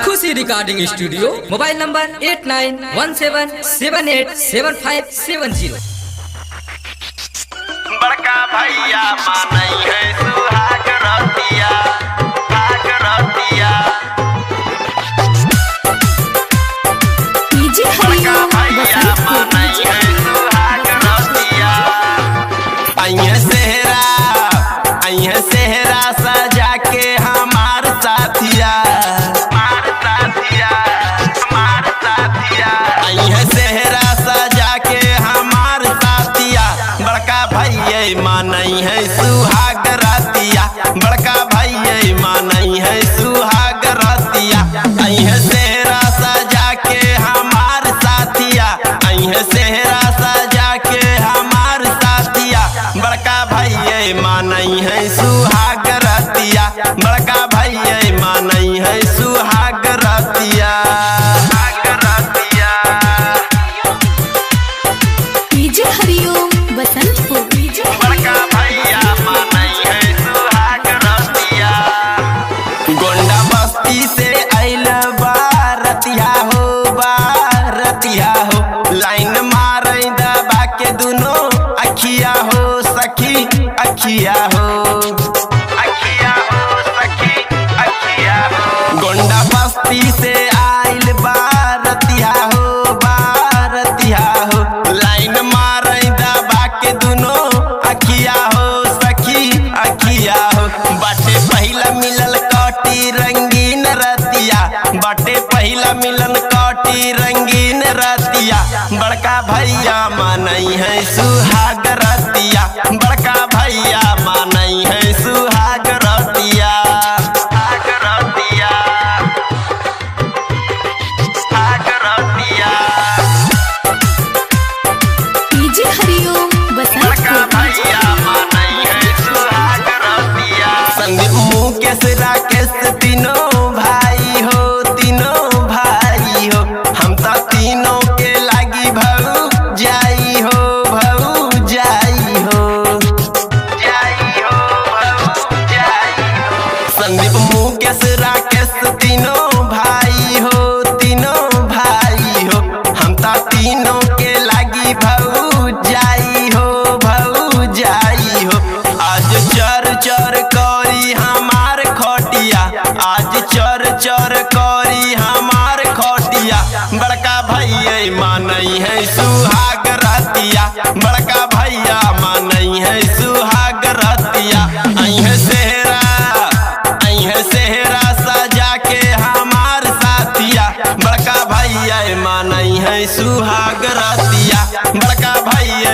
खुशी recording studio, mobile number 8917787570। बड़का भैया मानई है सुहाग रतिया, भाग रतिया। बड़का भैया मानई है सुहाग रतिया। अइहे सेहरा सजा के हमार साथिया, हमार साथिया, हमार साथिया। अइहे सेहरा सजा के हमार साथिया। बड़का भैया मानई है सुहाग रतिया, बड़का भैया मानई है सुहाग रतिया। अइहे सेहरा सजा के हमार साथिया, अइहे सेहरा सजा के हमार साथिया। बड़का भैया मानई है सुहाग रतिया, बड़का भैया मानई है सुहाग रतिया, सुहाग रतिया। हरिओम बसंतपुर। बड़का भैया मानई है सुहाग रतिया। गोंडा बस्ती से आइल बारतिया हो, बारतिया हो। लाइन मारे दबा के दुनो अखिया हो सखी, अखिया हो, अखिया हो सखी, अखिया हो। गोंडा बस्ती से आइल बारतिया हो, बारतिया हो। लाइन मारे दबा के दुनो अखिया हो सखी, अखिया हो। बाटे पहिला मिलल काटी रंगीन रतिया, बाटे पहिला मिलन काटी रंगीन रतिया। बड़का भैया मानई है सुहाग रतिया, बड़का भैया मानई है सुहाग रतिया, सुहाग रतिया, सुहाग रतिया। हरिओम बड़का भैया मानई है सुहाग रतिया। संदीप मुकेश राकेश तीनों भाई हो, तीनों भाई हो। हम तो तीनों के लागी भऊ जाई हो, भऊ जाई हो, जाई हो, भऊ जाई हो। संदीप मुकेश राकेश तीनों भाई हो, तीनों भाई हो। हम तो तीनों के लागी भऊ जाई हो, भऊ जाई हो। आज चर चर करी हमार खटिया, आज चर चर करी हमार खटिया। बड़का भैया मानई है सुहाग रतिया, बड़का भैया मानई है सुहाग रतिया। अइहे सेहरा सजा के हमार साथिया। बड़का भैया मानई है सुहाग रतिया, बड़का भैया